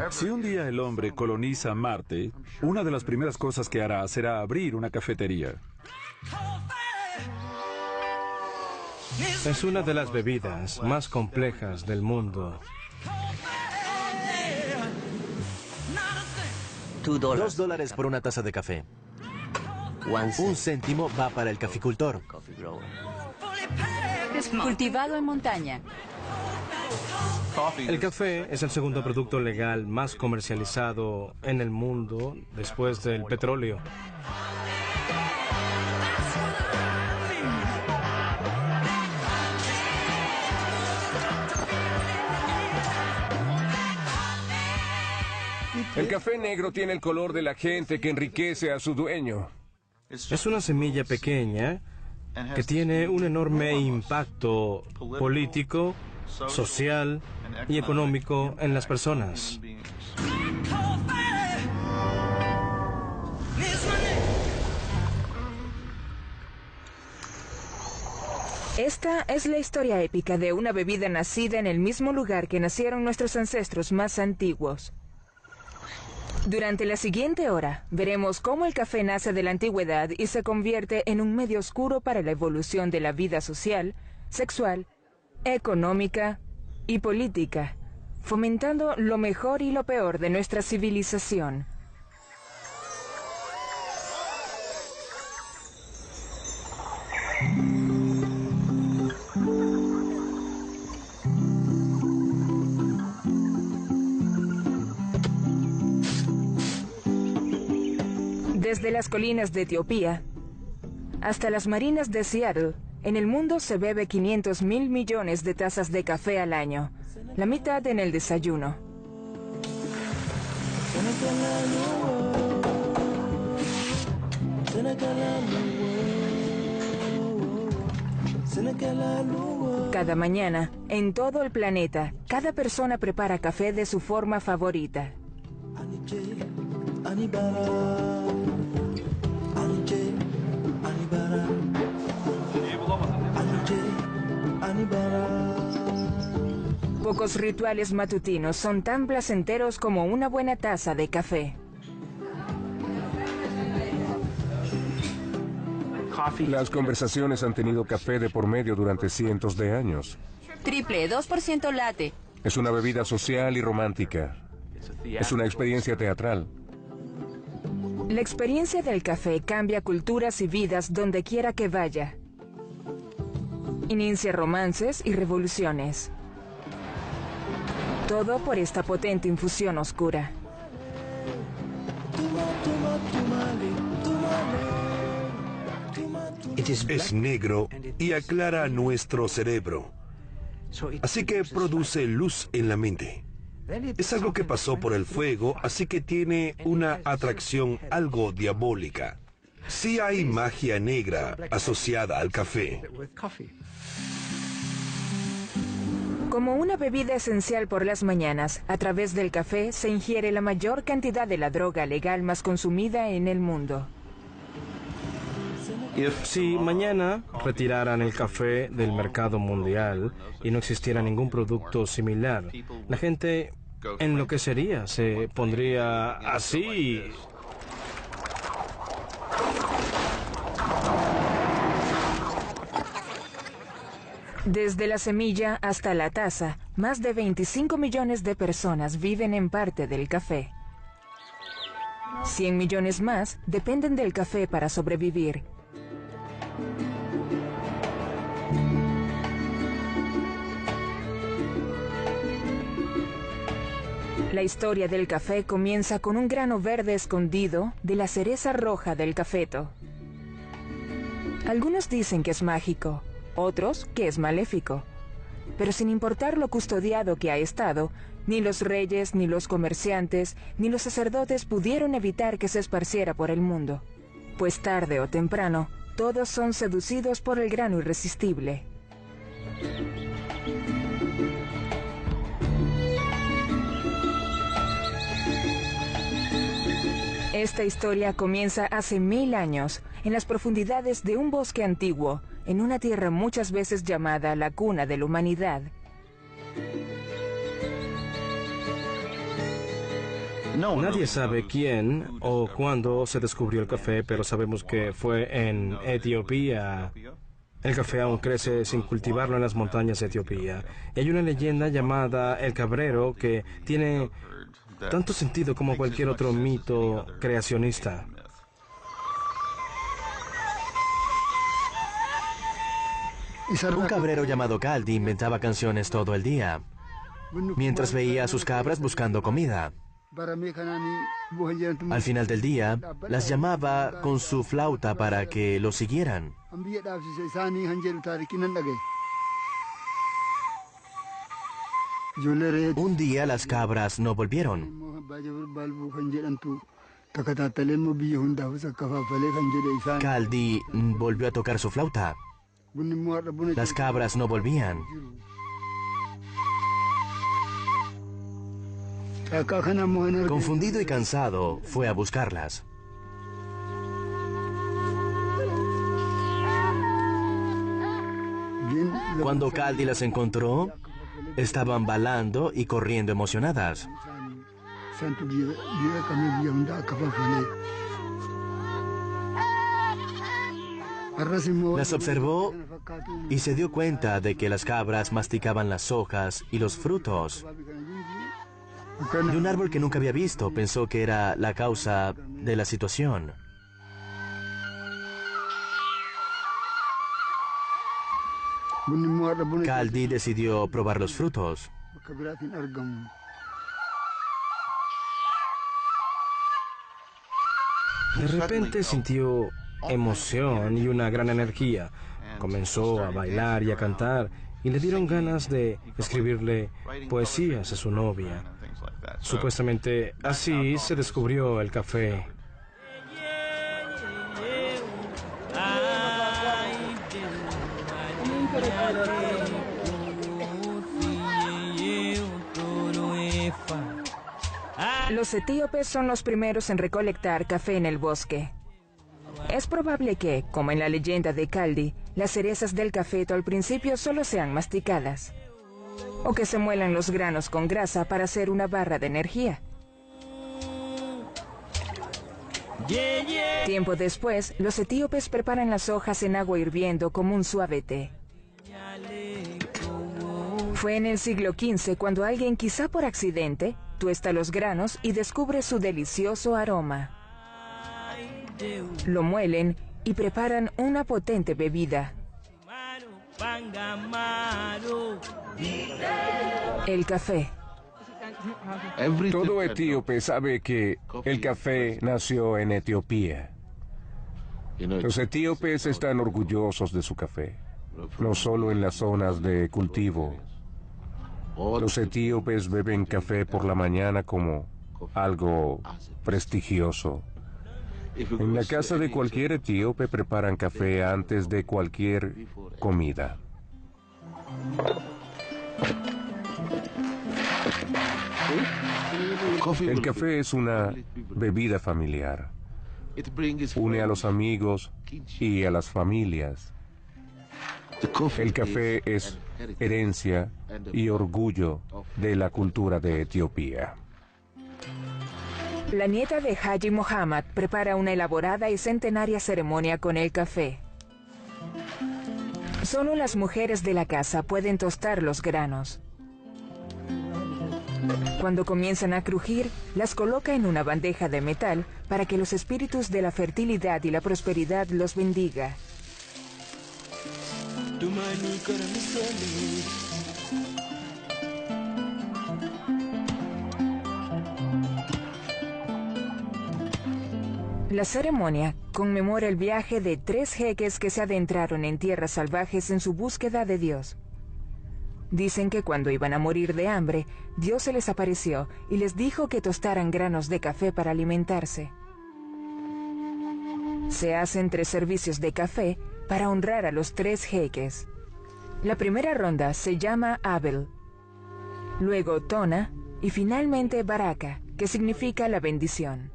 Si un día el hombre coloniza Marte, una de las primeras cosas que hará será abrir una cafetería. Es una de las bebidas más complejas del mundo. $2 por una taza de café. 1 céntimo va para el caficultor. Cultivado en montaña. El café es el segundo producto legal más comercializado en el mundo después del petróleo. El café negro tiene el color de la gente que enriquece a su dueño. Es una semilla pequeña que tiene un enorme impacto político, social y económico en las personas. Esta es la historia épica de una bebida nacida en el mismo lugar que nacieron nuestros ancestros más antiguos. Durante la siguiente hora, veremos cómo el café nace de la antigüedad y se convierte en un medio oscuro para la evolución de la vida social, sexual, económica y política, fomentando lo mejor y lo peor de nuestra civilización. Desde las colinas de Etiopía hasta las marinas de Seattle, en el mundo se bebe 500.000 millones de tazas de café al año, la mitad en el desayuno. Cada mañana, en todo el planeta, cada persona prepara café de su forma favorita. Pocos rituales matutinos son tan placenteros como una buena taza de café. Las conversaciones han tenido café de por medio durante cientos de años. Triple, 2% latte. Es una bebida social y romántica. Es una experiencia teatral. La experiencia del café cambia culturas y vidas donde quiera que vaya. Inicia romances y revoluciones. Todo por esta potente infusión oscura. Es negro y aclara nuestro cerebro, así que produce luz en la mente. Es algo que pasó por el fuego, así que tiene una atracción algo diabólica. Sí hay magia negra asociada al café. Como una bebida esencial por las mañanas, a través del café se ingiere la mayor cantidad de la droga legal más consumida en el mundo. Si mañana retiraran el café del mercado mundial y no existiera ningún producto similar, la gente enloquecería, se pondría así. Desde la semilla hasta la taza, más de 25 millones de personas viven en parte del café. 100 millones más dependen del café para sobrevivir. La historia del café comienza con un grano verde escondido de la cereza roja del cafeto. Algunos dicen que es mágico, otros que es maléfico. Pero sin importar lo custodiado que ha estado, ni los reyes, ni los comerciantes, ni los sacerdotes pudieron evitar que se esparciera por el mundo. Pues tarde o temprano, todos son seducidos por el grano irresistible. Esta historia comienza hace 1000 años, en las profundidades de un bosque antiguo, en una tierra muchas veces llamada la cuna de la humanidad. Nadie sabe quién o cuándo se descubrió el café, pero sabemos que fue en Etiopía. El café aún crece sin cultivarlo en las montañas de Etiopía. Y hay una leyenda llamada El Cabrero que tiene tanto sentido como cualquier otro mito creacionista. Un cabrero llamado Caldi inventaba canciones todo el día, mientras veía a sus cabras buscando comida. Al final del día, las llamaba con su flauta para que lo siguieran. Un día las cabras no volvieron. Caldi volvió a tocar su flauta. Las cabras no volvían. Confundido y cansado, fue a buscarlas. Cuando Caldi las encontró, estaban balando y corriendo emocionadas. Las observó y se dio cuenta de que las cabras masticaban las hojas y los frutos de un árbol que nunca había visto. Pensó que era la causa de la situación. Caldi decidió probar los frutos. De repente sintió emoción y una gran energía. Comenzó a bailar y a cantar y le dieron ganas de escribirle poesías a su novia. Supuestamente así se descubrió el café. Los etíopes son los primeros en recolectar café en el bosque. Es probable que, como en la leyenda de Caldi, las cerezas del cafeto al principio solo sean masticadas, o que se muelan los granos con grasa para hacer una barra de energía. Tiempo después, los etíopes preparan las hojas en agua hirviendo como un suave té. Fue en el siglo XV cuando alguien, quizá por accidente, tuesta los granos y descubre su delicioso aroma. Lo muelen y preparan una potente bebida. El café. Todo etíope sabe que el café nació en Etiopía. Los etíopes están orgullosos de su café, no solo en las zonas de cultivo. Los etíopes beben café por la mañana como algo prestigioso. En la casa de cualquier etíope preparan café antes de cualquier comida. El café es una bebida familiar. Une a los amigos y a las familias. El café es herencia y orgullo de la cultura de Etiopía. La nieta de Haji Mohammad prepara una elaborada y centenaria ceremonia con el café. Solo las mujeres de la casa pueden tostar los granos. Cuando comienzan a crujir, las coloca en una bandeja de metal para que los espíritus de la fertilidad y la prosperidad los bendiga. La ceremonia conmemora el viaje de 3 jeques que se adentraron en tierras salvajes en su búsqueda de Dios. Dicen que cuando iban a morir de hambre, Dios se les apareció y les dijo que tostaran granos de café para alimentarse. Se hacen 3 servicios de café para honrar a los 3 jeques. La primera ronda se llama Abel, luego Tona y finalmente Baraka, que significa la bendición.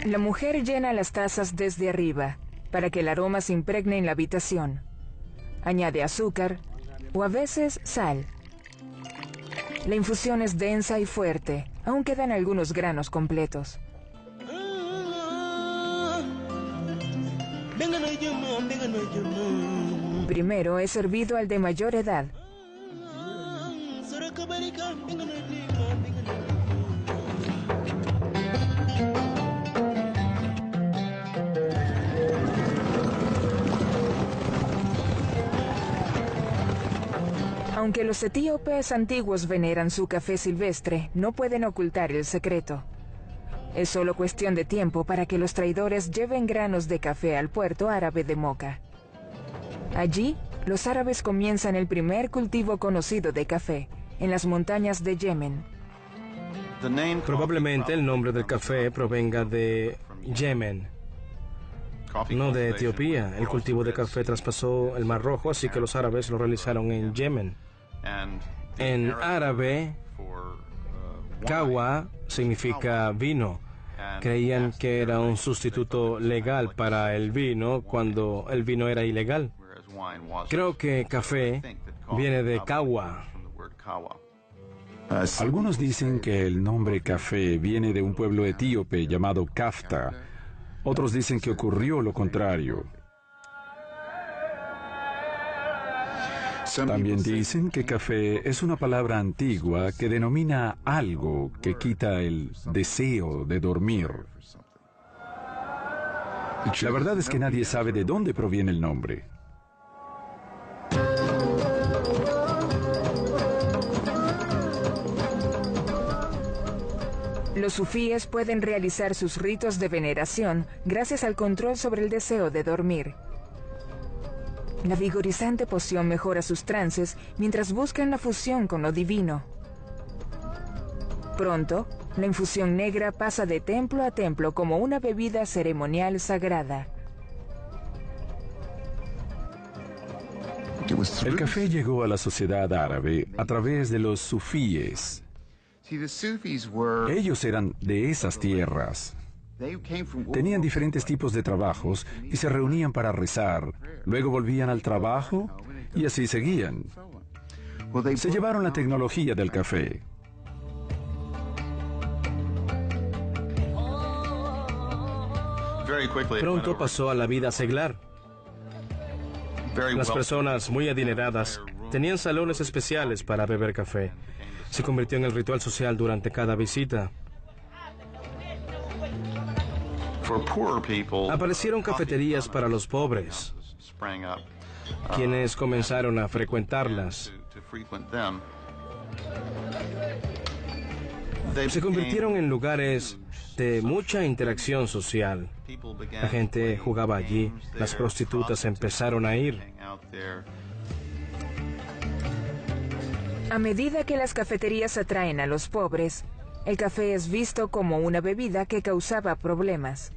La mujer llena las tazas desde arriba para que el aroma se impregne en la habitación. añade azúcar o a veces sal. La infusión es densa y fuerte, aún quedan algunos granos completos. Primero es servido al de mayor edad. Aunque los etíopes antiguos veneran su café silvestre, no pueden ocultar el secreto. Es solo cuestión de tiempo para que los traidores lleven granos de café al puerto árabe de Moca. Allí, los árabes comienzan el primer cultivo conocido de café, en las montañas de Yemen. Probablemente el nombre del café provenga de Yemen, no de Etiopía. El cultivo de café traspasó el Mar Rojo, así que los árabes lo realizaron en Yemen. En árabe, kawa significa vino. Creían que era un sustituto legal para el vino cuando el vino era ilegal. Creo que café viene de kawa. Algunos dicen que el nombre café viene de un pueblo etíope llamado Kafta. Otros dicen que ocurrió lo contrario. También dicen que café es una palabra antigua que denomina algo que quita el deseo de dormir. La verdad es que nadie sabe de dónde proviene el nombre. Los sufíes pueden realizar sus ritos de veneración gracias al control sobre el deseo de dormir. La vigorizante poción mejora sus trances mientras buscan la fusión con lo divino. Pronto, la infusión negra pasa de templo a templo como una bebida ceremonial sagrada. El café llegó a la sociedad árabe a través de los sufíes. Ellos eran de esas tierras. Tenían diferentes tipos de trabajos y se reunían para rezar. Luego volvían al trabajo y así seguían. Se llevaron la tecnología del café. Pronto pasó a la vida seglar. Las personas muy adineradas tenían salones especiales para beber café. Se convirtió en el ritual social durante cada visita. Aparecieron cafeterías para los pobres, quienes comenzaron a frecuentarlas. Se convirtieron en lugares de mucha interacción social. La gente jugaba allí, las prostitutas empezaron a ir. A medida que las cafeterías atraen a los pobres, el café es visto como una bebida que causaba problemas.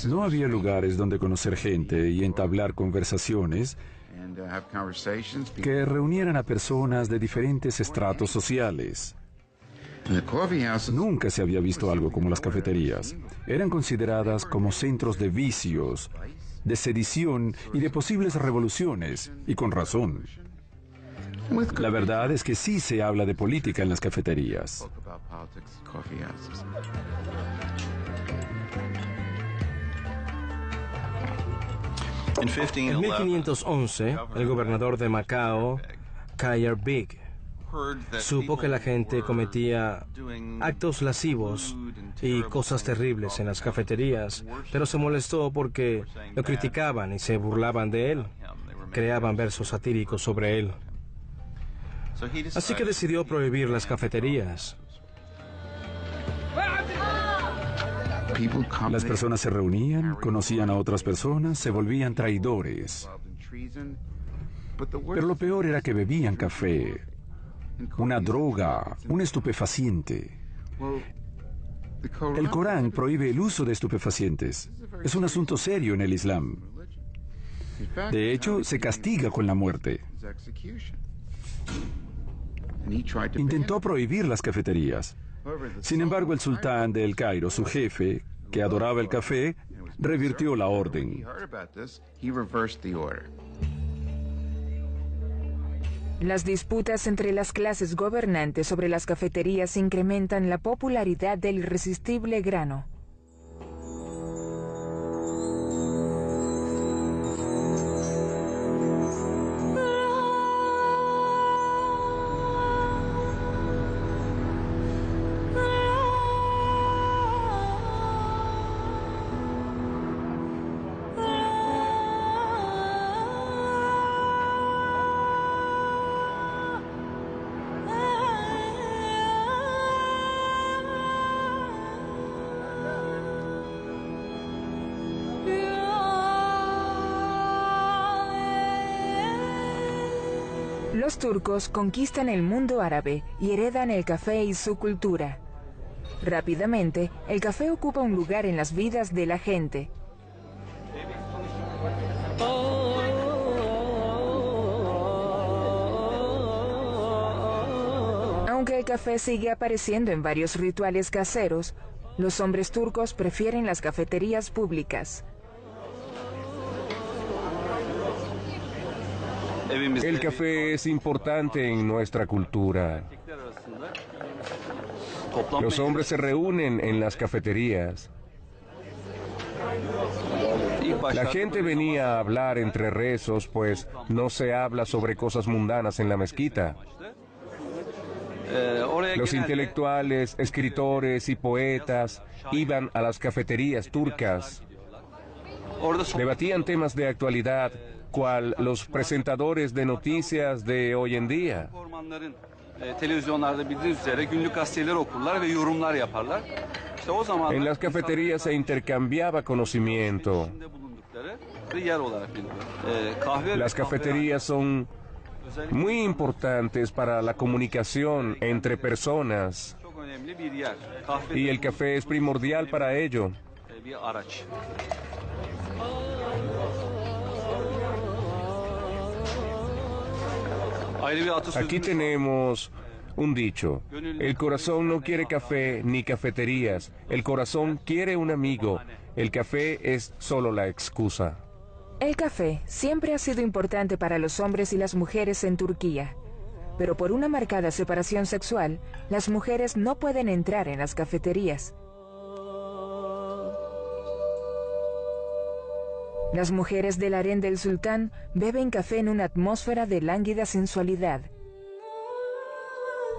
No había lugares donde conocer gente y entablar conversaciones que reunieran a personas de diferentes estratos sociales. Nunca se había visto algo como las cafeterías. Eran consideradas como centros de vicios, de sedición y de posibles revoluciones, y con razón. La verdad es que sí se habla de política en las cafeterías. En 1511, el gobernador de Macao, Khair Beg, supo que la gente cometía actos lascivos y cosas terribles en las cafeterías, pero se molestó porque lo criticaban y se burlaban de él. Creaban versos satíricos sobre él. Así que decidió prohibir las cafeterías. Las personas se reunían, conocían a otras personas, se volvían traidores. Pero lo peor era que bebían café, una droga, un estupefaciente. El Corán prohíbe el uso de estupefacientes. Es un asunto serio en el Islam. De hecho, se castiga con la muerte. Intentó prohibir las cafeterías. Sin embargo, el sultán de El Cairo, su jefe, que adoraba el café, revirtió la orden. Las disputas entre las clases gobernantes sobre las cafeterías incrementan la popularidad del irresistible grano. Los turcos conquistan el mundo árabe y heredan el café y su cultura. Rápidamente, el café ocupa un lugar en las vidas de la gente. Aunque el café sigue apareciendo en varios rituales caseros, los hombres turcos prefieren las cafeterías públicas. El café es importante en nuestra cultura. Los hombres se reúnen en las cafeterías. La gente venía a hablar entre rezos, pues no se habla sobre cosas mundanas en la mezquita. Los intelectuales, escritores y poetas iban a las cafeterías turcas. Debatían temas de actualidad, cual los presentadores de noticias de hoy en día. En las cafeterías se intercambiaba conocimiento. Las cafeterías son muy importantes para la comunicación entre personas y el café es primordial para ello. Aquí tenemos un dicho: el corazón no quiere café ni cafeterías, el corazón quiere un amigo, el café es solo la excusa. El café siempre ha sido importante para los hombres y las mujeres en Turquía, pero por una marcada separación sexual, las mujeres no pueden entrar en las cafeterías. Las mujeres del harén del sultán beben café en una atmósfera de lánguida sensualidad.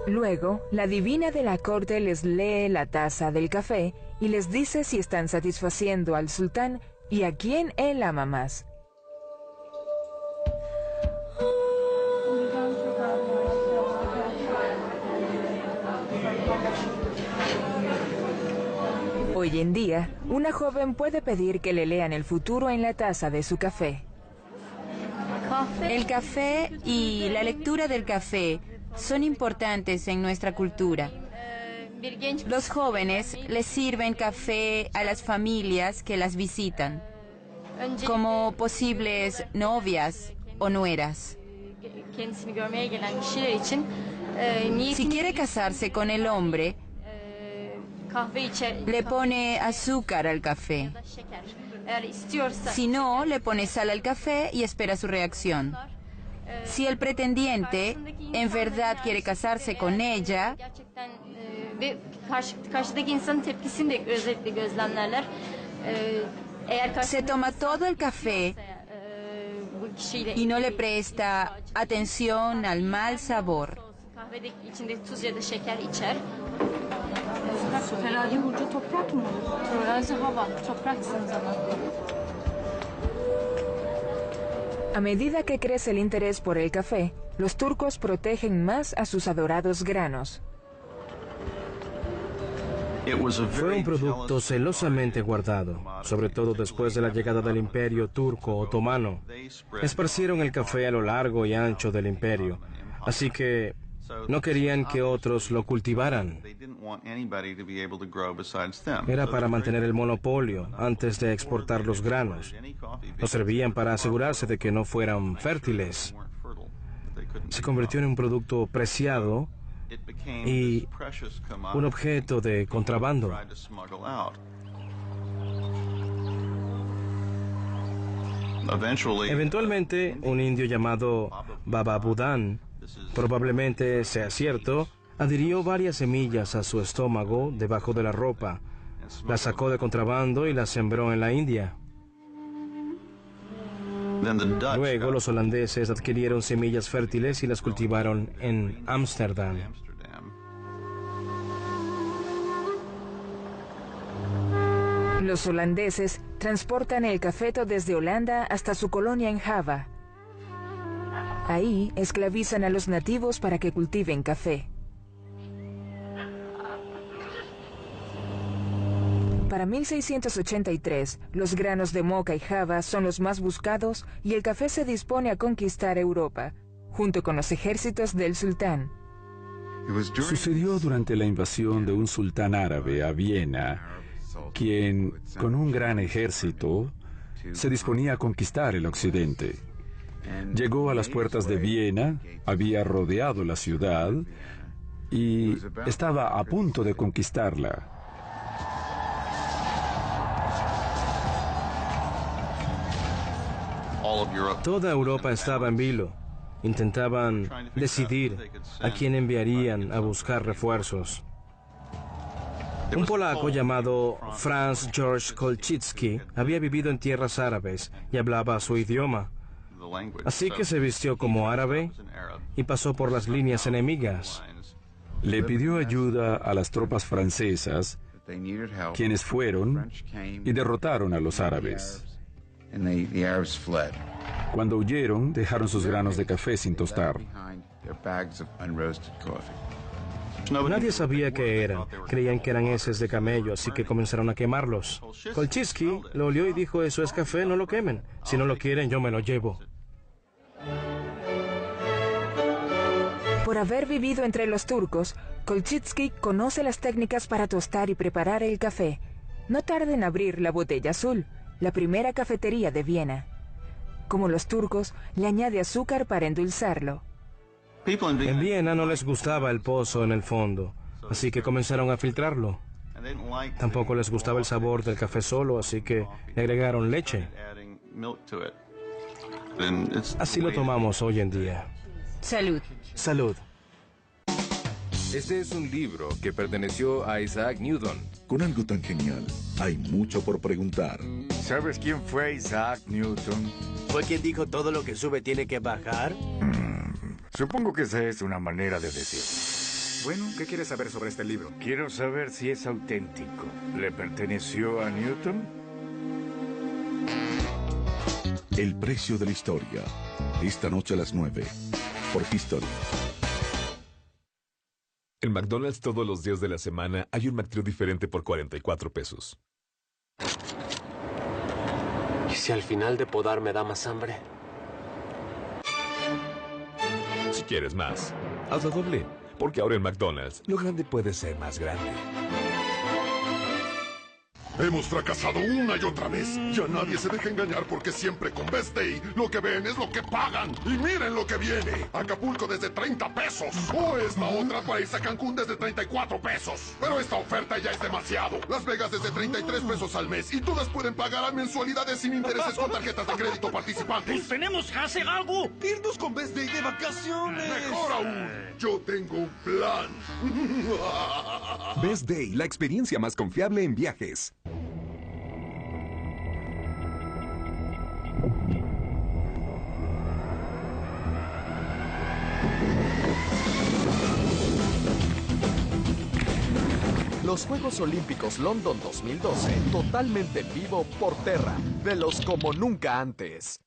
Luego, la divina de la corte les lee la taza del café y les dice si están satisfaciendo al sultán y a quién él ama más. Hoy en día, una joven puede pedir que le lean el futuro en la taza de su café. El café y la lectura del café son importantes en nuestra cultura. Los jóvenes les sirven café a las familias que las visitan, como posibles novias o nueras. Si quiere casarse con el hombre, le pone azúcar al café. Si no, le pone sal al café y espera su reacción. Si el pretendiente en verdad quiere casarse con ella, se toma todo el café y no le presta atención al mal sabor. A medida que crece el interés por el café, los turcos protegen más a sus adorados granos. Fue un producto celosamente guardado, sobre todo después de la llegada del Imperio Turco Otomano. Esparcieron el café a lo largo y ancho del imperio, así que no querían que otros lo cultivaran. Era para mantener el monopolio antes de exportar los granos. Los servían para asegurarse de que no fueran fértiles. Se convirtió en un producto preciado y un objeto de contrabando. Eventualmente, un indio llamado Baba Budán, probablemente sea cierto, adhirió varias semillas a su estómago debajo de la ropa, las sacó de contrabando y las sembró en la India. Luego los holandeses adquirieron semillas fértiles y las cultivaron en Ámsterdam. Los holandeses transportan el cafeto desde Holanda hasta su colonia en Java. Ahí esclavizan a los nativos para que cultiven café. Para 1683, los granos de moca y java son los más buscados y el café se dispone a conquistar Europa, junto con los ejércitos del sultán. Sucedió durante la invasión de un sultán árabe a Viena, quien, con un gran ejército, se disponía a conquistar el occidente. Llegó a las puertas de Viena, había rodeado la ciudad y estaba a punto de conquistarla. Toda Europa estaba en vilo. Intentaban decidir a quién enviarían a buscar refuerzos. Un polaco llamado Franz Georg Kolczycki había vivido en tierras árabes y hablaba su idioma. Así que se vistió como árabe y pasó por las líneas enemigas. Le pidió ayuda a las tropas francesas, quienes fueron y derrotaron a los árabes. Cuando huyeron, dejaron sus granos de café sin tostar. Nadie sabía qué eran. Creían que eran heces de camello, así que comenzaron a quemarlos. Kolczycki lo olió y dijo, eso es café, no lo quemen. Si no lo quieren, yo me lo llevo. Por haber vivido entre los turcos, Kolczycki conoce las técnicas para tostar y preparar el café. No tarda en abrir la Botella Azul, la primera cafetería de Viena. Como los turcos, le añade azúcar para endulzarlo. En Viena no les gustaba el pozo en el fondo, así que comenzaron a filtrarlo. Tampoco les gustaba el sabor del café solo, así que le agregaron leche. Así lo tomamos hoy en día. Salud. Salud. Este es un libro que perteneció a Isaac Newton. Con algo tan genial, hay mucho por preguntar. ¿Sabes quién fue Isaac Newton? ¿Fue quien dijo todo lo que sube tiene que bajar? Supongo que esa es una manera de decirlo. Bueno, ¿qué quieres saber sobre este libro? Quiero saber si es auténtico. ¿Le perteneció a Newton? El precio de la historia. Esta noche a las 9. Por History. En McDonald's todos los días de la semana hay un McTrio diferente por 44 pesos. ¿Y si al final de podar me da más hambre? Si quieres más, hazlo doble. Porque ahora en McDonald's, lo grande puede ser más grande. Hemos fracasado una y otra vez. Ya nadie se deja engañar porque siempre con Best Day lo que ven es lo que pagan. Y miren lo que viene. Acapulco desde 30 pesos. O esta otra para irse a Cancún desde 34 pesos. Pero esta oferta ya es demasiado. Las Vegas desde 33 pesos al mes. Y todas pueden pagar a mensualidades sin intereses con tarjetas de crédito participantes. ¡Pues tenemos que hacer algo! ¡Irnos con Best Day de vacaciones! Mejor aún, yo tengo un plan. Best Day, la experiencia más confiable en viajes. Los Juegos Olímpicos London 2012, totalmente en vivo por Terra, velos como nunca antes.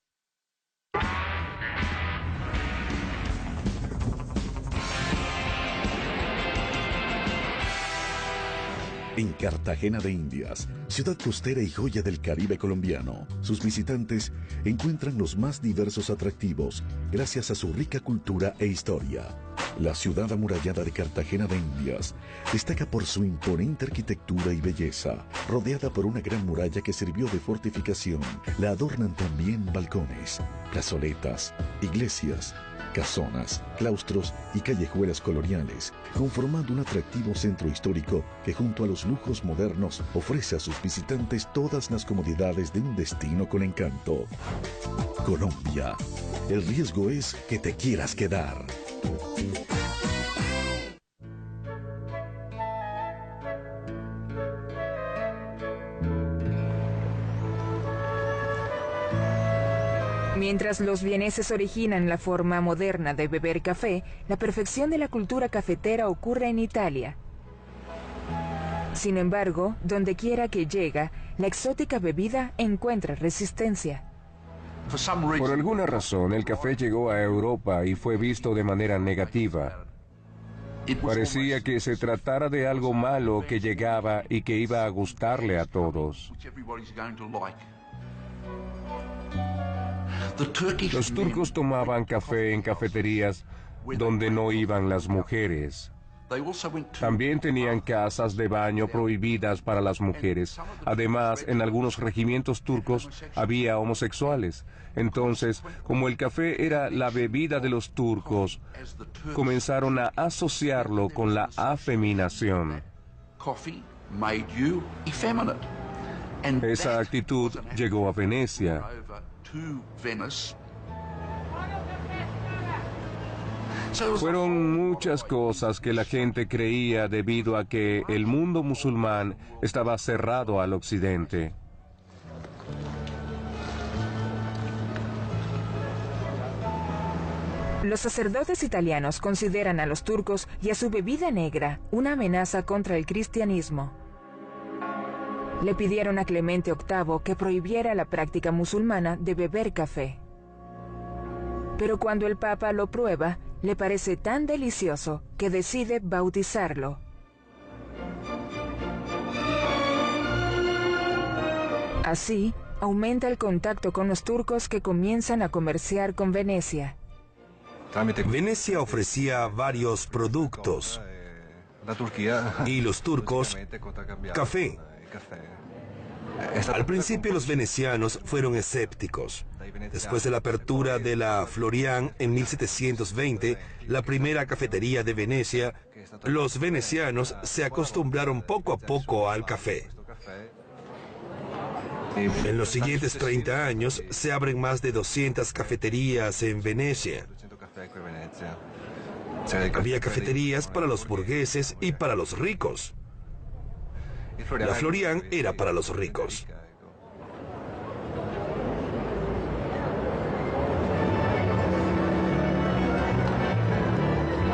En Cartagena de Indias, ciudad costera y joya del Caribe colombiano, sus visitantes encuentran los más diversos atractivos gracias a su rica cultura e historia. La ciudad amurallada de Cartagena de Indias destaca por su imponente arquitectura y belleza. Rodeada por una gran muralla que sirvió de fortificación, la adornan también balcones, plazoletas, iglesias, casonas, claustros y callejuelas coloniales, conformando un atractivo centro histórico que junto a los lujos modernos ofrece a sus visitantes todas las comodidades de un destino con encanto. Colombia. El riesgo es que te quieras quedar. Mientras los vieneses originan la forma moderna de beber café, la perfección de la cultura cafetera ocurre en Italia. Sin embargo, donde quiera que llega, la exótica bebida encuentra resistencia. Por alguna razón, el café llegó a Europa y fue visto de manera negativa. Parecía que se tratara de algo malo que llegaba y que iba a gustarle a todos. Los turcos tomaban café en cafeterías donde no iban las mujeres. También tenían casas de baño prohibidas para las mujeres. Además, en algunos regimientos turcos había homosexuales. Entonces, como el café era la bebida de los turcos, comenzaron a asociarlo con la afeminación. Esa actitud llegó a Venecia. Fueron muchas cosas que la gente creía debido a que el mundo musulmán estaba cerrado al occidente. Los sacerdotes italianos consideran a los turcos y a su bebida negra una amenaza contra el cristianismo. Le pidieron a Clemente VIII que prohibiera la práctica musulmana de beber café. Pero cuando el Papa lo prueba, le parece tan delicioso que decide bautizarlo. Así, aumenta el contacto con los turcos que comienzan a comerciar con Venecia. Venecia ofrecía varios productos y los turcos, café. Al principio los venecianos fueron escépticos. Después de la apertura de la Florian en 1720, la primera cafetería de Venecia, los venecianos se acostumbraron poco a poco al café. En los siguientes 30 años se abren más de 200 cafeterías en Venecia. Había cafeterías para los burgueses y para los ricos. La Florian era para los ricos.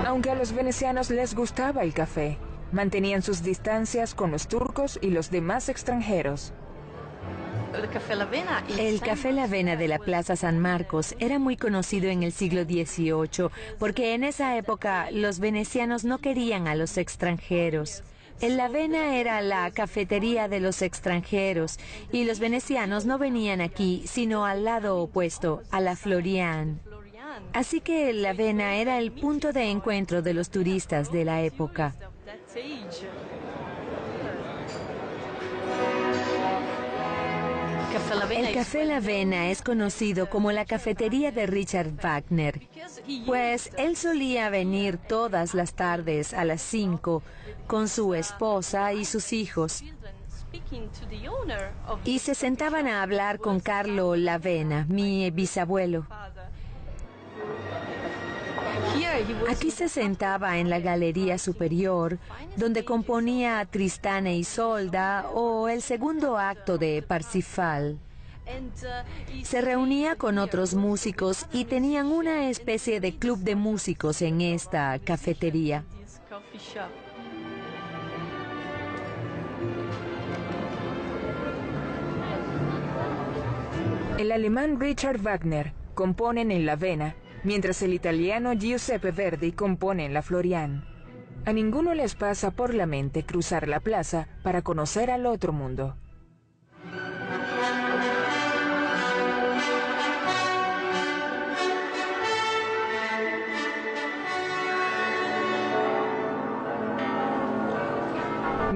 Aunque a los venecianos les gustaba el café, mantenían sus distancias con los turcos y los demás extranjeros. El café La Avena de la Plaza San Marcos era muy conocido en el siglo XVIII porque en esa época los venecianos no querían a los extranjeros. El La Avena era la cafetería de los extranjeros y los venecianos no venían aquí, sino al lado opuesto, a la Florian. Así que el La Avena era el punto de encuentro de los turistas de la época. El Café La Avena es conocido como la cafetería de Richard Wagner, pues él solía venir todas las tardes a las 5 con su esposa y sus hijos, y se sentaban a hablar con Carlo La Avena, mi bisabuelo. Aquí se sentaba en la galería superior, donde componía Tristán e Isolda o el segundo acto de Parsifal. Se reunía con otros músicos y tenían una especie de club de músicos en esta cafetería. El alemán Richard Wagner compone en La Avena, mientras el italiano Giuseppe Verdi compone en la Florian. A ninguno les pasa por la mente cruzar la plaza para conocer al otro mundo.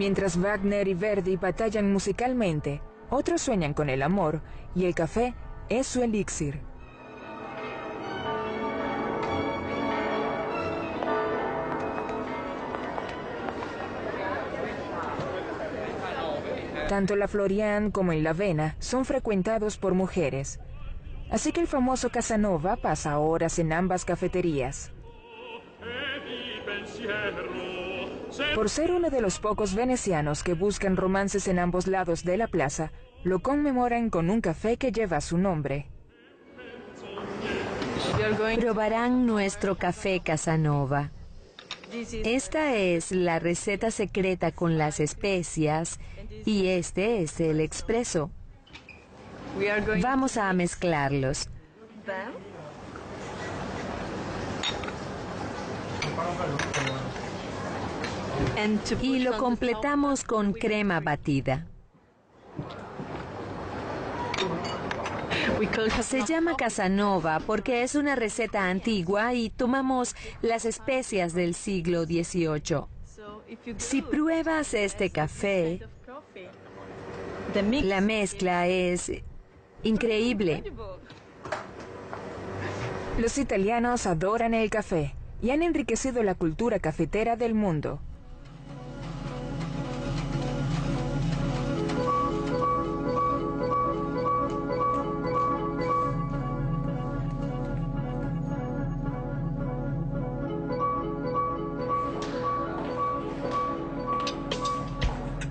Mientras Wagner y Verdi batallan musicalmente, otros sueñan con el amor y el café es su elixir. Tanto la Florian como el La Avena son frecuentados por mujeres. Así que el famoso Casanova pasa horas en ambas cafeterías. Por ser uno de los pocos venecianos que buscan romances en ambos lados de la plaza, lo conmemoran con un café que lleva su nombre. Probarán nuestro café Casanova. Esta es la receta secreta con las especias y este es el expreso. Vamos a mezclarlos. Y lo completamos con crema batida. Se llama Casanova porque es una receta antigua y tomamos las especias del siglo XVIII. Si pruebas este café, la mezcla es increíble. Los italianos adoran el café y han enriquecido la cultura cafetera del mundo.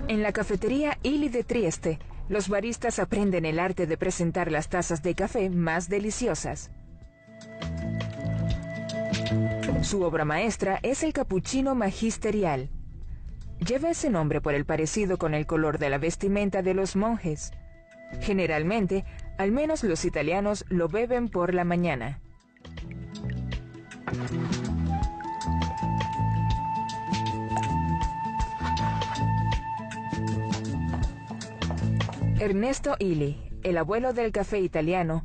En la cafetería Illy de Trieste, los baristas aprenden el arte de presentar las tazas de café más deliciosas. Su obra maestra es el cappuccino magisterial. Lleva ese nombre por el parecido con el color de la vestimenta de los monjes. Generalmente, al menos los italianos lo beben por la mañana. Ernesto Illy, el abuelo del café italiano,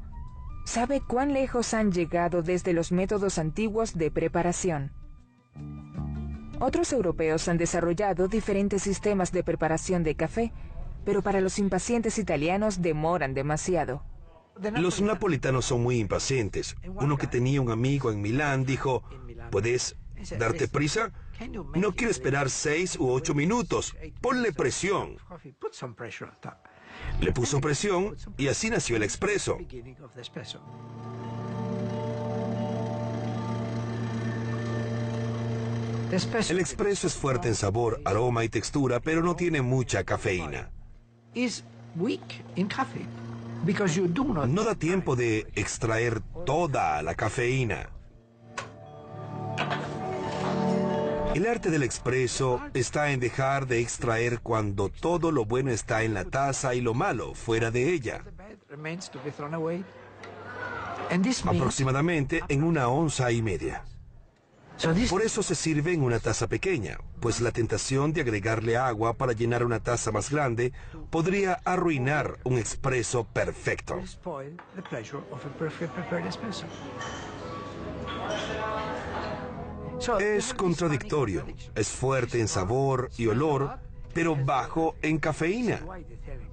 sabe cuán lejos han llegado desde los métodos antiguos de preparación. Otros europeos han desarrollado diferentes sistemas de preparación de café, pero para los impacientes italianos demoran demasiado. Los napolitanos son muy impacientes. Uno que tenía un amigo en Milán dijo, ¿puedes darte prisa? No quiero esperar 6 u 8 minutos. Ponle presión. Le puso presión y así nació el expreso. El expreso es fuerte en sabor, aroma y textura, pero no tiene mucha cafeína. No da tiempo de extraer toda la cafeína. El arte del expreso está en dejar de extraer cuando todo lo bueno está en la taza y lo malo fuera de ella. Aproximadamente en 1,5 onzas. Por eso se sirve en una taza pequeña, pues la tentación de agregarle agua para llenar una taza más grande podría arruinar un expreso perfecto. Es contradictorio, es fuerte en sabor y olor, pero bajo en cafeína.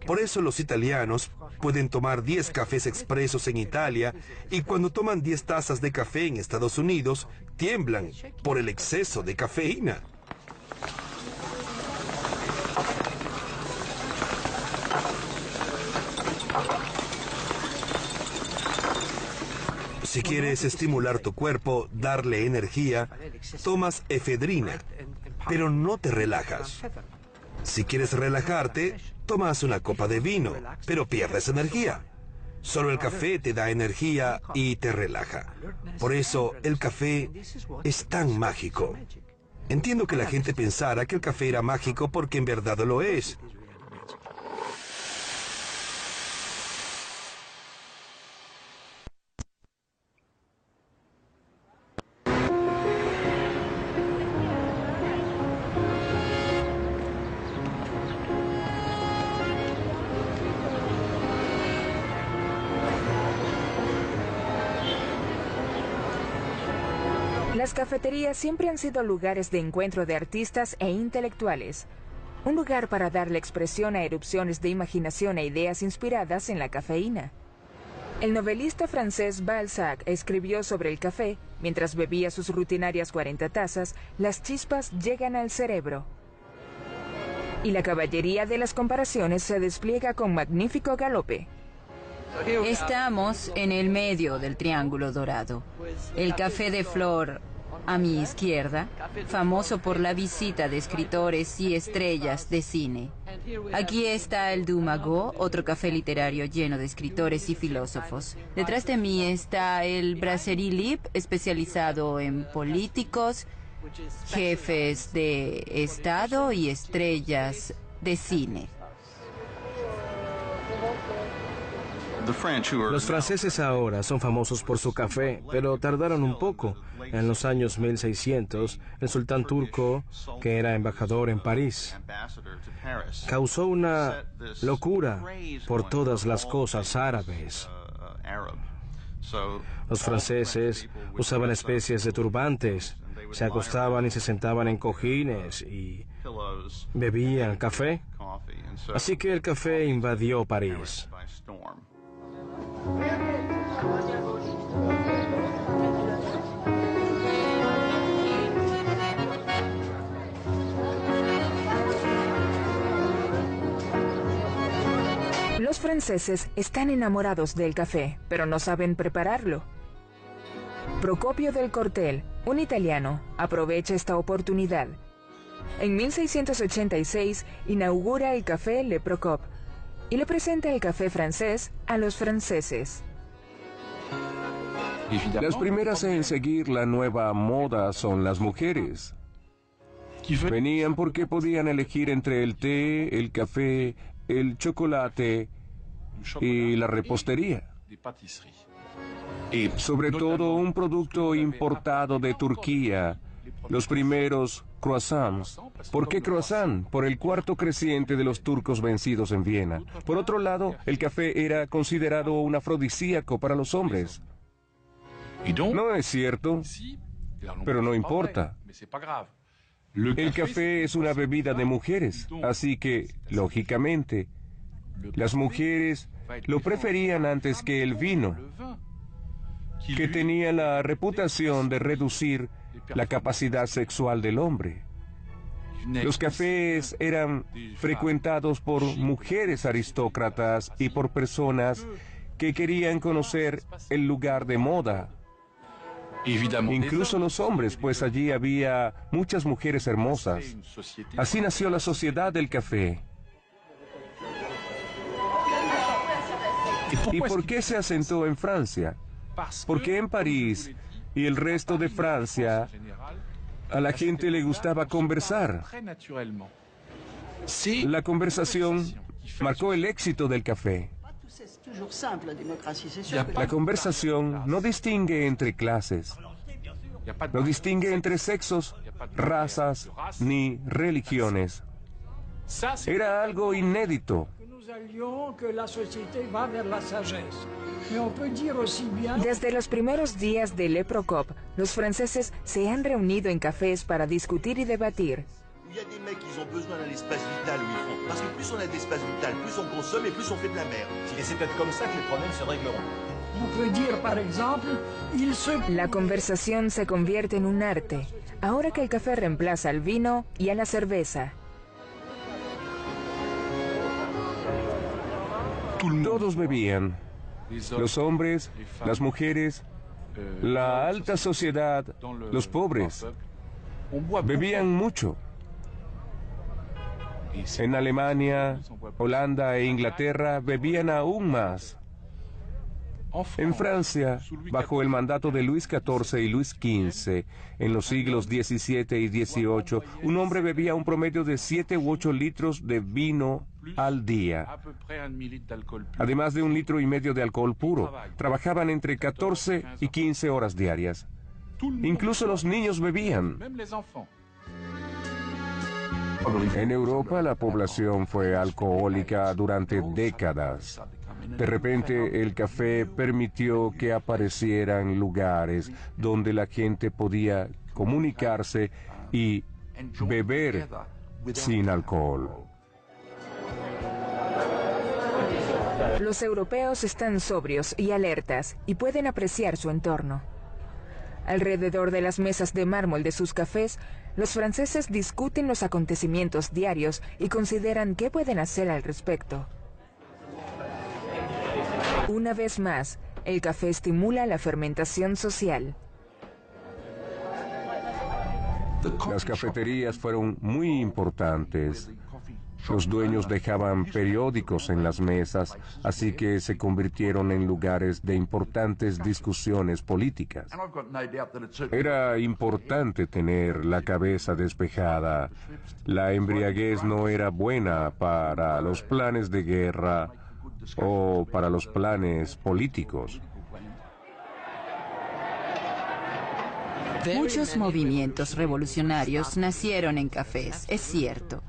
Por eso los italianos pueden tomar 10 cafés expresos en Italia y cuando toman 10 tazas de café en Estados Unidos, tiemblan por el exceso de cafeína. Si quieres estimular tu cuerpo, darle energía, tomas efedrina, pero no te relajas. Si quieres relajarte, tomas una copa de vino, pero pierdes energía. Solo el café te da energía y te relaja. Por eso el café es tan mágico. Entiendo que la gente pensara que el café era mágico porque en verdad lo es. Las cafeterías siempre han sido lugares de encuentro de artistas e intelectuales. un lugar para darle expresión a erupciones de imaginación e ideas inspiradas en la cafeína. El novelista francés Balzac escribió sobre el café: mientras bebía sus rutinarias 40 tazas, las chispas llegan al cerebro. Y la caballería de las comparaciones se despliega con magnífico galope. Estamos en el medio del Triángulo Dorado. El café de flor a mi izquierda, famoso por la visita de escritores y estrellas de cine. Aquí está el Dumago, otro café literario lleno de escritores y filósofos. Detrás de mí está el Brasserie Libre, especializado en políticos, jefes de Estado y estrellas de cine. Los franceses ahora son famosos por su café, pero tardaron un poco. En los años 1600, el sultán turco, que era embajador en París, causó una locura por todas las cosas árabes. Los franceses usaban especies de turbantes, se acostaban y se sentaban en cojines y bebían café. Así que el café invadió París. Los franceses están enamorados del café, pero no saben prepararlo. Procopio del Cortel, un italiano, aprovecha esta oportunidad. En 1686 inaugura el café Le Procop y le presenta el café francés a los franceses. Las primeras en seguir la nueva moda son las mujeres. Venían porque podían elegir entre el té, el café, el chocolate y la repostería. Sobre todo un producto importado de Turquía, los primeros croissants. ¿Por qué croissant? Por el cuarto creciente de los turcos vencidos en Viena. Por otro lado, el café era considerado un afrodisíaco para los hombres. No es cierto, pero no importa. El café es una bebida de mujeres, así que, lógicamente, las mujeres lo preferían antes que el vino, que tenía la reputación de reducir la capacidad sexual del hombre. Los cafés eran frecuentados por mujeres aristócratas y por personas que querían conocer el lugar de moda. Incluso los hombres, pues allí había muchas mujeres hermosas. Así nació la sociedad del café. ¿Y por qué se asentó en Francia? Porque en París y el resto de Francia a la gente le gustaba conversar. La conversación marcó el éxito del café. La conversación no distingue entre clases, no distingue entre sexos, razas ni religiones. Era algo inédito. Desde los primeros días de Le Procop, los franceses se han reunido en cafés para discutir y debatir. Il y a des mecs qui ont besoin d'un espace vital où ils font. Parce que plus on a d'espace vital, plus on consomme et plus on fait de la merde. Et c'est peut-être comme ça que les problèmes se régleront. On peut dire, par exemple, La conversación se convierte en un arte, ahora que el café reemplaza al vino y a la cerveza. Todos bebían. Los hombres, las mujeres, la alta sociedad, los pobres. Bebían mucho. En Alemania, Holanda e Inglaterra bebían aún más. En Francia, bajo el mandato de Luis XIV y Luis XV, en los siglos XVII y XVIII, un hombre bebía un promedio de 7 u 8 litros de vino al día, además de 1,5 litros de alcohol puro. Trabajaban entre 14 y 15 horas diarias. Incluso los niños bebían. En Europa la población fue alcohólica durante décadas. De repente el café permitió que aparecieran lugares donde la gente podía comunicarse y beber sin alcohol. Los europeos están sobrios y alertas y pueden apreciar su entorno. Alrededor de las mesas de mármol de sus cafés, los franceses discuten los acontecimientos diarios y consideran qué pueden hacer al respecto. Una vez más, el café estimula la fermentación social. Las cafeterías fueron muy importantes. Los dueños dejaban periódicos en las mesas, así que se convirtieron en lugares de importantes discusiones políticas. Era importante tener la cabeza despejada. La embriaguez no era buena para los planes de guerra o para los planes políticos. Muchos movimientos revolucionarios nacieron en cafés, es cierto.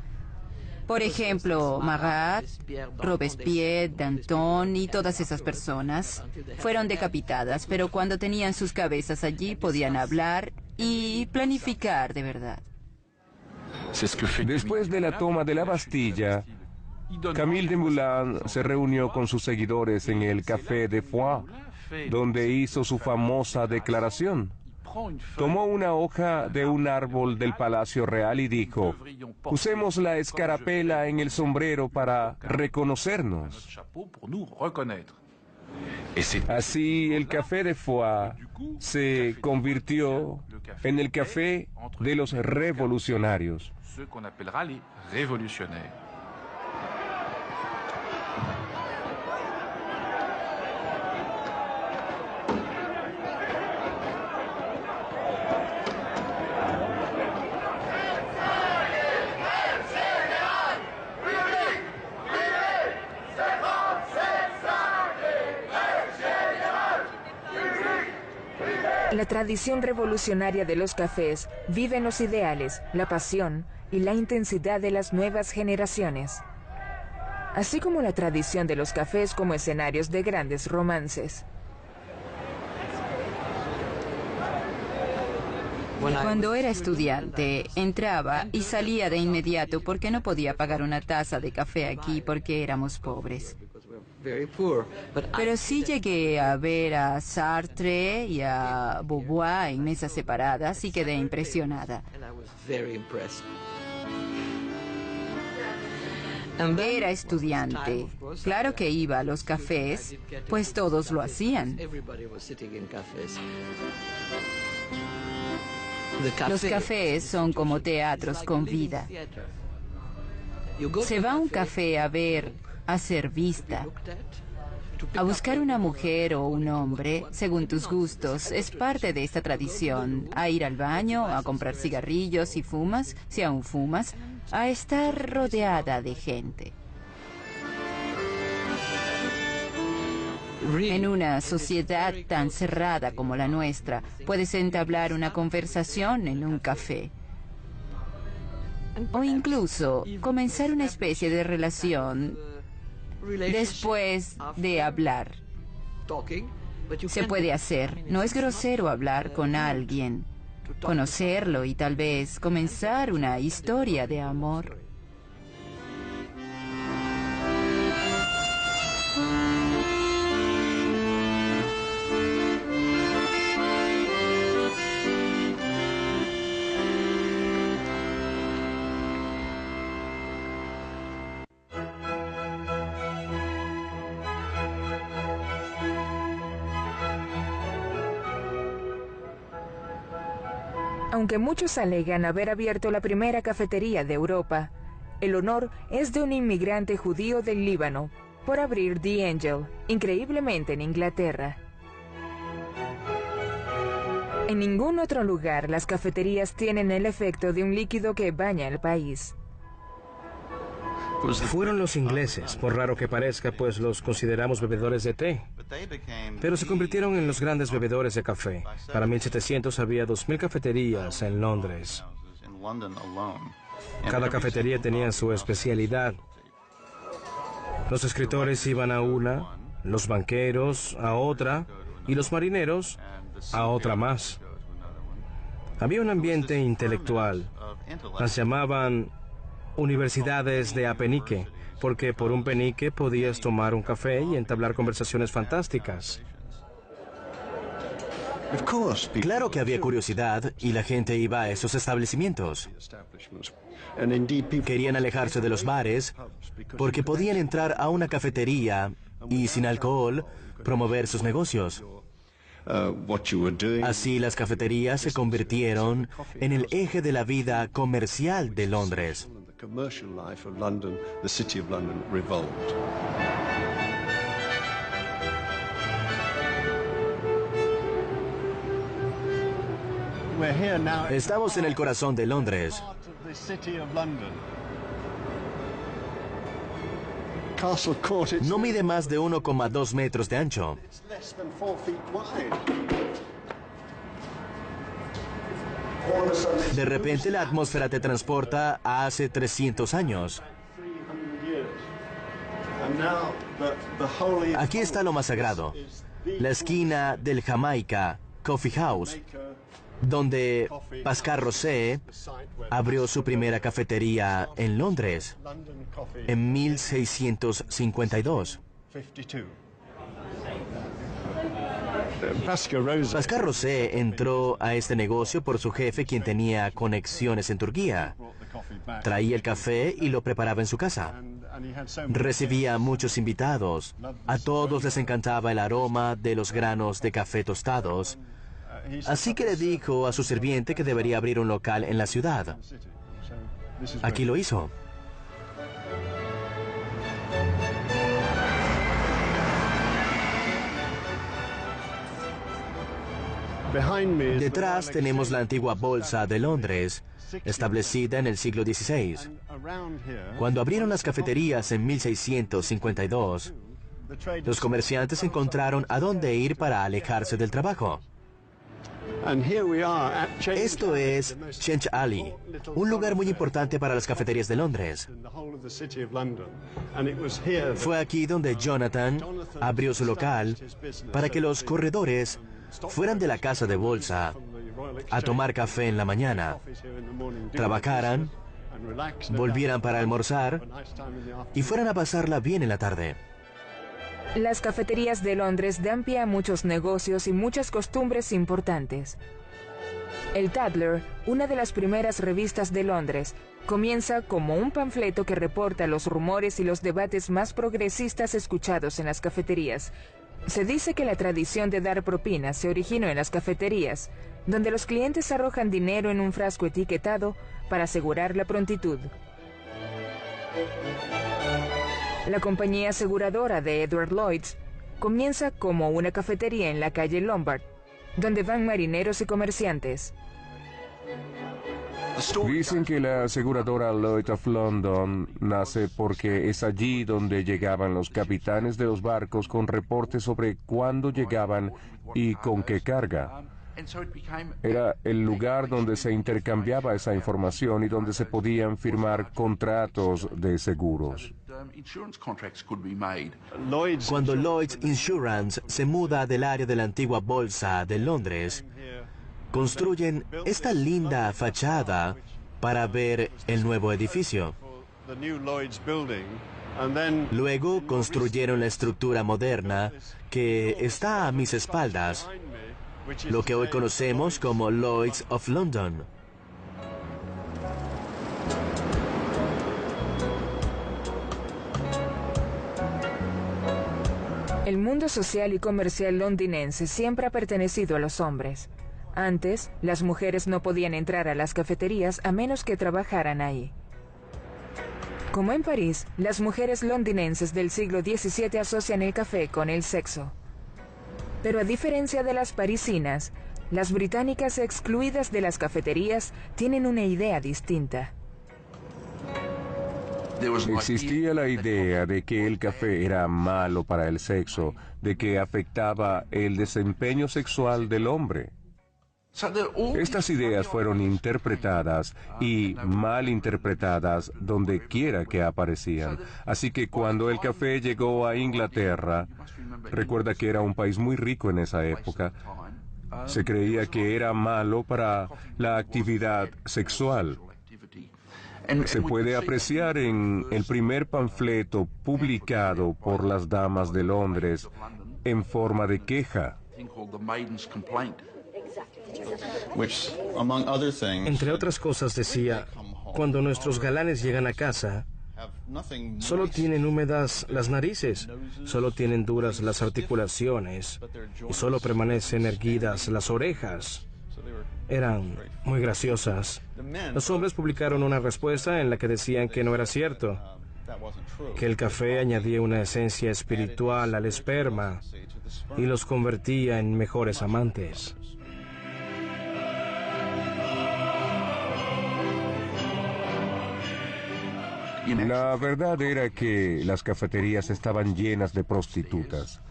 Por ejemplo, Marat, Robespierre, Danton y todas esas personas fueron decapitadas, pero cuando tenían sus cabezas allí podían hablar y planificar de verdad. Después de la toma de la Bastilla, Camille Desmoulins se reunió con sus seguidores en el Café de Foix, donde hizo su famosa declaración. Tomó una hoja de un árbol del Palacio Real y dijo: usemos la escarapela en el sombrero para reconocernos. Así, el Café de Foix se convirtió en el café de los revolucionarios. La tradición revolucionaria de los cafés vive en los ideales, la pasión y la intensidad de las nuevas generaciones, así como la tradición de los cafés como escenarios de grandes romances. Cuando era estudiante, entraba y salía de inmediato porque no podía pagar una taza de café aquí porque éramos pobres. Pero sí llegué a ver a Sartre y a Beauvoir en mesas separadas y quedé impresionada. Era estudiante. Claro que iba a los cafés, pues todos lo hacían. Los cafés son como teatros con vida. Se va a un café a ver, a hacer vista, a buscar una mujer o un hombre, según tus gustos. Es parte de esta tradición. A ir al baño, a comprar cigarrillos si fumas, si aún fumas, a estar rodeada de gente. En una sociedad tan cerrada como la nuestra, puedes entablar una conversación en un café. O incluso comenzar una especie de relación después de hablar. Se puede hacer. No es grosero hablar con alguien, conocerlo y tal vez comenzar una historia de amor. Aunque muchos alegan haber abierto la primera cafetería de Europa, el honor es de un inmigrante judío del Líbano por abrir The Angel, increíblemente en Inglaterra. En ningún otro lugar las cafeterías tienen el efecto de un líquido que baña el país. Fueron los ingleses, por raro que parezca, pues los consideramos bebedores de té. Pero se convirtieron en los grandes bebedores de café. Para 1700 había 2000 cafeterías en Londres. Cada cafetería tenía su especialidad. Los escritores iban a una, los banqueros a otra y los marineros a otra más. Había un ambiente intelectual. Las llamaban universidades de a penique, porque por un penique podías tomar un café y entablar conversaciones fantásticas. Claro que había curiosidad y la gente iba a esos establecimientos. Querían alejarse de los bares porque podían entrar a una cafetería y sin alcohol promover sus negocios. Así las cafeterías se convirtieron en el eje de la vida comercial de Londres. Estamos en el corazón de Londres. No mide más de 1,2 metros de ancho. De repente la atmósfera te transporta a hace 300 años. Aquí está lo más sagrado, la esquina del Jamaica Coffee House, donde Pascal Rosset abrió su primera cafetería en Londres en 1652. Pascal Rosset entró a este negocio por su jefe, quien tenía conexiones en Turquía. Traía el café y lo preparaba en su casa. Recibía muchos invitados. A todos les encantaba el aroma de los granos de café tostados. Así que le dijo a su sirviente que debería abrir un local en la ciudad. Aquí lo hizo. Detrás tenemos la antigua Bolsa de Londres, establecida en el siglo XVI. Cuando abrieron las cafeterías en 1652, los comerciantes encontraron a dónde ir para alejarse del trabajo. Esto es Change Alley, un lugar muy importante para las cafeterías de Londres. Fue aquí donde Jonathan abrió su local para que los corredores fueran de la casa de bolsa a tomar café en la mañana, trabajaran, volvieran para almorzar y fueran a pasarla bien en la tarde. Las cafeterías de Londres dan pie a muchos negocios y muchas costumbres importantes. El Tatler, una de las primeras revistas de Londres, comienza como un panfleto que reporta los rumores y los debates más progresistas escuchados en las cafeterías. Se dice que la tradición de dar propinas se originó en las cafeterías, donde los clientes arrojan dinero en un frasco etiquetado para asegurar la prontitud. La compañía aseguradora de Edward Lloyd's comienza como una cafetería en la calle Lombard, donde van marineros y comerciantes. Dicen que la aseguradora Lloyd of London nace porque es allí donde llegaban los capitanes de los barcos con reportes sobre cuándo llegaban y con qué carga. Era el lugar donde se intercambiaba esa información y donde se podían firmar contratos de seguros. Cuando Lloyd's Insurance se muda del área de la antigua Bolsa de Londres, construyen esta linda fachada para ver el nuevo edificio. Luego construyeron la estructura moderna que está a mis espaldas, lo que hoy conocemos como Lloyd's of London. El mundo social y comercial londinense siempre ha pertenecido a los hombres. Antes, las mujeres no podían entrar a las cafeterías a menos que trabajaran ahí. Como en París, las mujeres londinenses del siglo XVII asocian el café con el sexo. Pero a diferencia de las parisinas, las británicas excluidas de las cafeterías tienen una idea distinta. Existía la idea de que el café era malo para el sexo, de que afectaba el desempeño sexual del hombre. Estas ideas fueron interpretadas y mal interpretadas donde quiera que aparecían. Así que cuando el café llegó a Inglaterra, recuerda que era un país muy rico en esa época, se creía que era malo para la actividad sexual. Se puede apreciar en el primer panfleto publicado por las damas de Londres en forma de queja. Entre otras cosas decía, cuando nuestros galanes llegan a casa, solo tienen húmedas las narices, solo tienen duras las articulaciones y solo permanecen erguidas las orejas. Eran muy graciosas. Los hombres publicaron una respuesta en la que decían que no era cierto, que el café añadía una esencia espiritual al esperma y los convertía en mejores amantes. La verdad era que las cafeterías estaban llenas de prostitutas.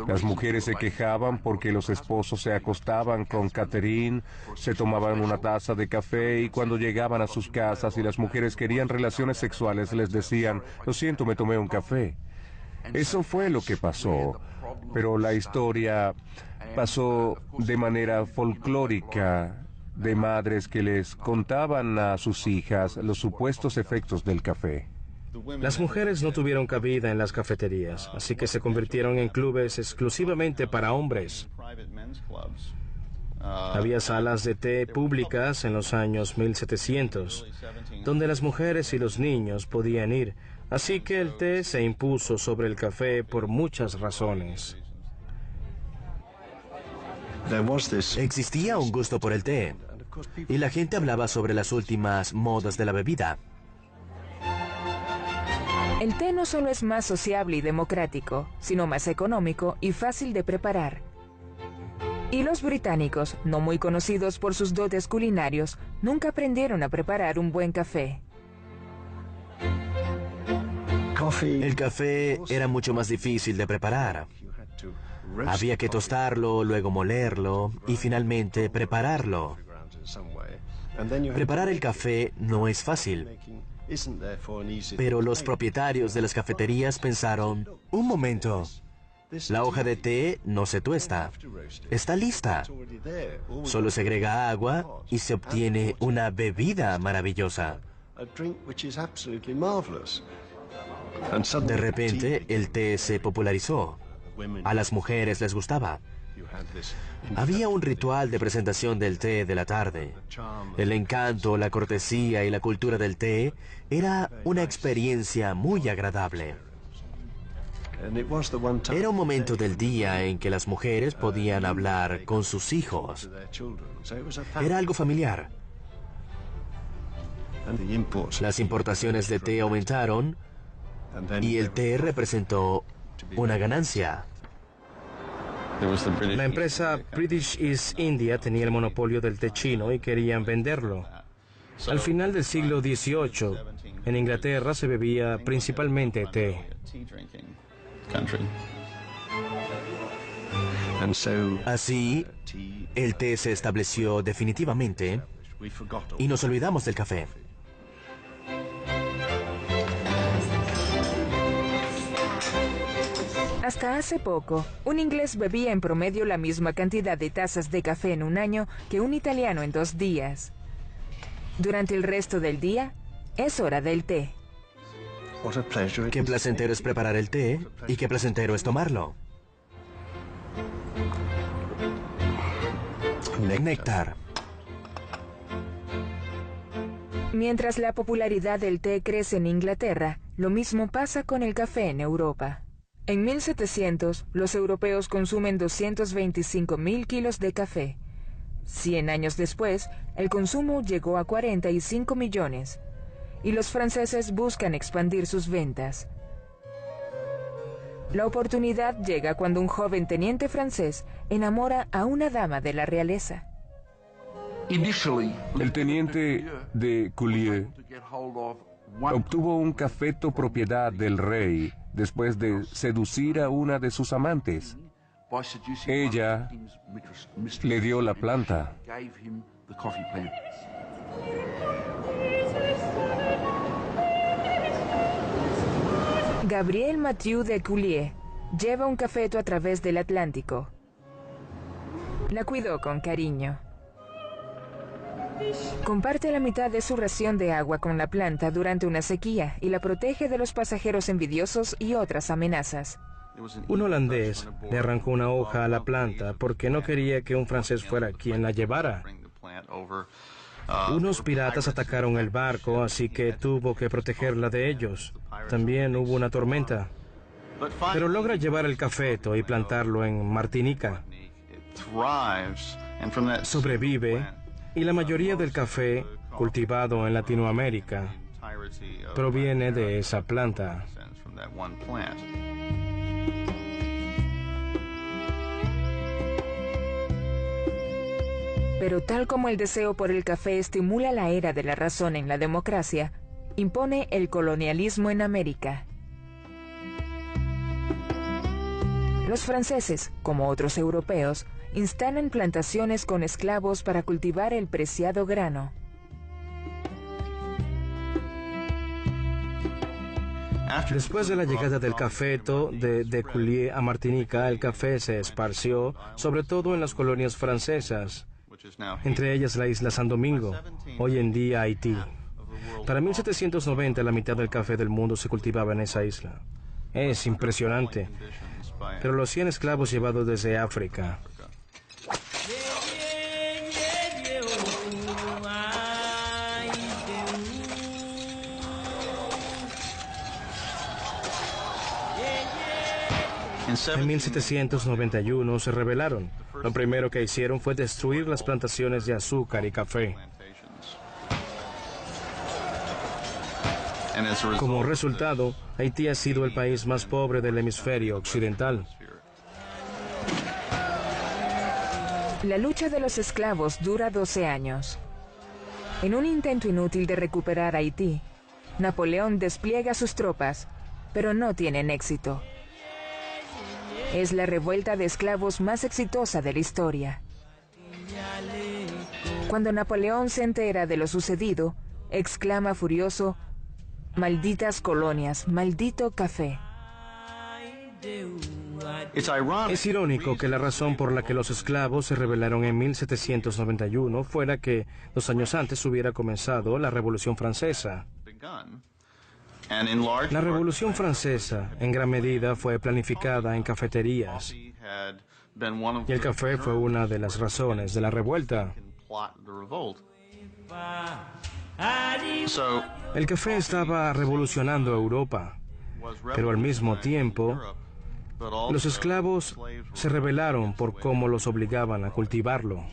Las mujeres se quejaban porque los esposos se acostaban con Catherine, se tomaban una taza de café y cuando llegaban a sus casas y las mujeres querían relaciones sexuales les decían, lo siento, me tomé un café. Eso fue lo que pasó, pero la historia pasó de manera folclórica, de madres que les contaban a sus hijas los supuestos efectos del café. Las mujeres no tuvieron cabida en las cafeterías, así que se convirtieron en clubes exclusivamente para hombres. Había salas de té públicas en los años 1700, donde las mujeres y los niños podían ir, así que el té se impuso sobre el café por muchas razones. Existía un gusto por el té, y la gente hablaba sobre las últimas modas de la bebida. El té no solo es más sociable y democrático, sino más económico y fácil de preparar. Y los británicos, no muy conocidos por sus dotes culinarios, nunca aprendieron a preparar un buen café. El café era mucho más difícil de preparar. Había que tostarlo, luego molerlo y finalmente prepararlo. Preparar el café no es fácil. Pero los propietarios de las cafeterías pensaron, un momento, la hoja de té no se tuesta, está lista. Solo se agrega agua y se obtiene una bebida maravillosa. De repente, el té se popularizó. A las mujeres les gustaba. Había un ritual de presentación del té de la tarde. El encanto, la cortesía y la cultura del té era una experiencia muy agradable. Era un momento del día en que las mujeres podían hablar con sus hijos. Era algo familiar. Las importaciones de té aumentaron y el té representó una ganancia. La empresa British East India tenía el monopolio del té chino y querían venderlo. Al final del siglo XVIII, en Inglaterra se bebía principalmente té. Así, el té se estableció definitivamente y nos olvidamos del café. Hasta hace poco, un inglés bebía en promedio la misma cantidad de tazas de café en un año que un italiano en 2 días. Durante el resto del día, es hora del té. Qué placentero es preparar el té y qué placentero es tomarlo. Néctar. Mientras la popularidad del té crece en Inglaterra, lo mismo pasa con el café en Europa. En 1700, los europeos consumen 225.000 kilos de café. 100 años después, el consumo llegó a 45 millones. Y los franceses buscan expandir sus ventas. La oportunidad llega cuando un joven teniente francés enamora a una dama de la realeza. El teniente de Coulieu obtuvo un cafeto propiedad del rey después de seducir a una de sus amantes. Ella le dio la planta. Gabriel Mathieu de Coulieu lleva un cafeto a través del Atlántico. La cuidó con cariño. Comparte la mitad de su ración de agua con la planta durante una sequía y la protege de los pasajeros envidiosos y otras amenazas. Un holandés le arrancó una hoja a la planta porque no quería que un francés fuera quien la llevara. Unos piratas atacaron el barco, así que tuvo que protegerla de ellos. También hubo una tormenta. Pero logra llevar el cafeto y plantarlo en Martinica. Sobrevive, y la mayoría del café cultivado en Latinoamérica proviene de esa planta. Pero tal como el deseo por el café estimula la era de la razón en la democracia, impone el colonialismo en América. Los franceses, como otros europeos, instalan plantaciones con esclavos para cultivar el preciado grano. Después de la llegada del cafeto de Culier a Martinica, el café se esparció, sobre todo en las colonias francesas, entre ellas la isla San Domingo, hoy en día Haití. Para 1790 la mitad del café del mundo se cultivaba en esa isla. Es impresionante. Pero los 100 esclavos llevados desde África. En 1791 se rebelaron. Lo primero que hicieron fue destruir las plantaciones de azúcar y café. Como resultado, Haití ha sido el país más pobre del hemisferio occidental. La lucha de los esclavos dura 12 años. En un intento inútil de recuperar Haití, Napoleón despliega sus tropas, pero no tienen éxito. Es la revuelta de esclavos más exitosa de la historia. Cuando Napoleón se entera de lo sucedido, exclama furioso: «Malditas colonias, maldito café». Es irónico que la razón por la que los esclavos se rebelaron en 1791 fuera que 2 años antes hubiera comenzado la Revolución Francesa. La Revolución Francesa, en gran medida, fue planificada en cafeterías, y el café fue una de las razones de la revuelta. El café estaba revolucionando Europa, pero al mismo tiempo, los esclavos se rebelaron por cómo los obligaban a cultivarlo.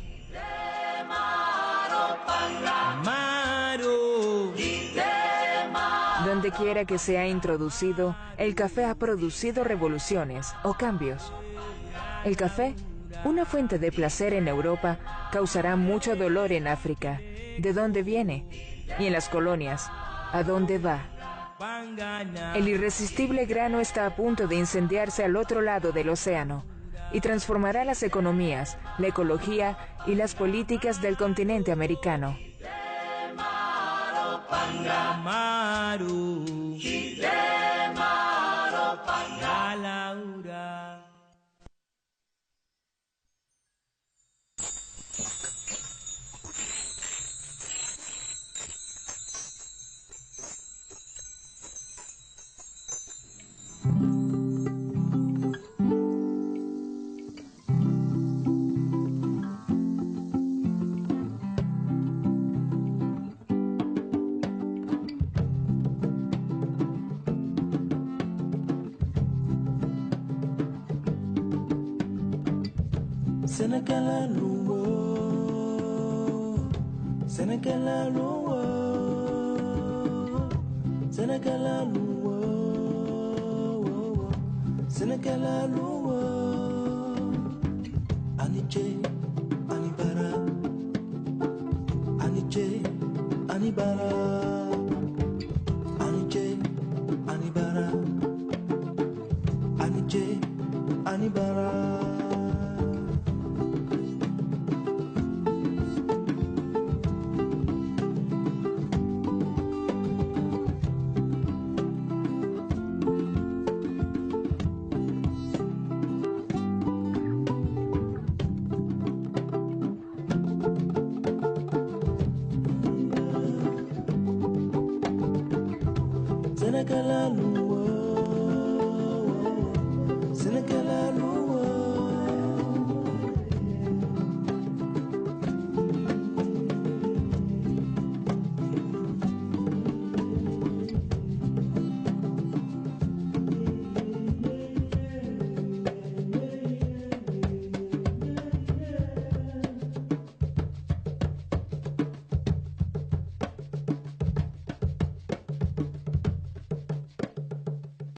Donde quiera que se ha introducido, el café ha producido revoluciones o cambios. El café, una fuente de placer en Europa, causará mucho dolor en África, de dónde viene, y en las colonias, a dónde va. El irresistible grano está a punto de incendiarse al otro lado del océano y transformará las economías, la ecología y las políticas del continente americano. Senekala luwo, Senekala luwo, Senekala luwo, Senekala luwo, Aniche, Anibara, Aniche, Anibara, Aniche, Anibara, Aniche, Anibara. apaga la luz.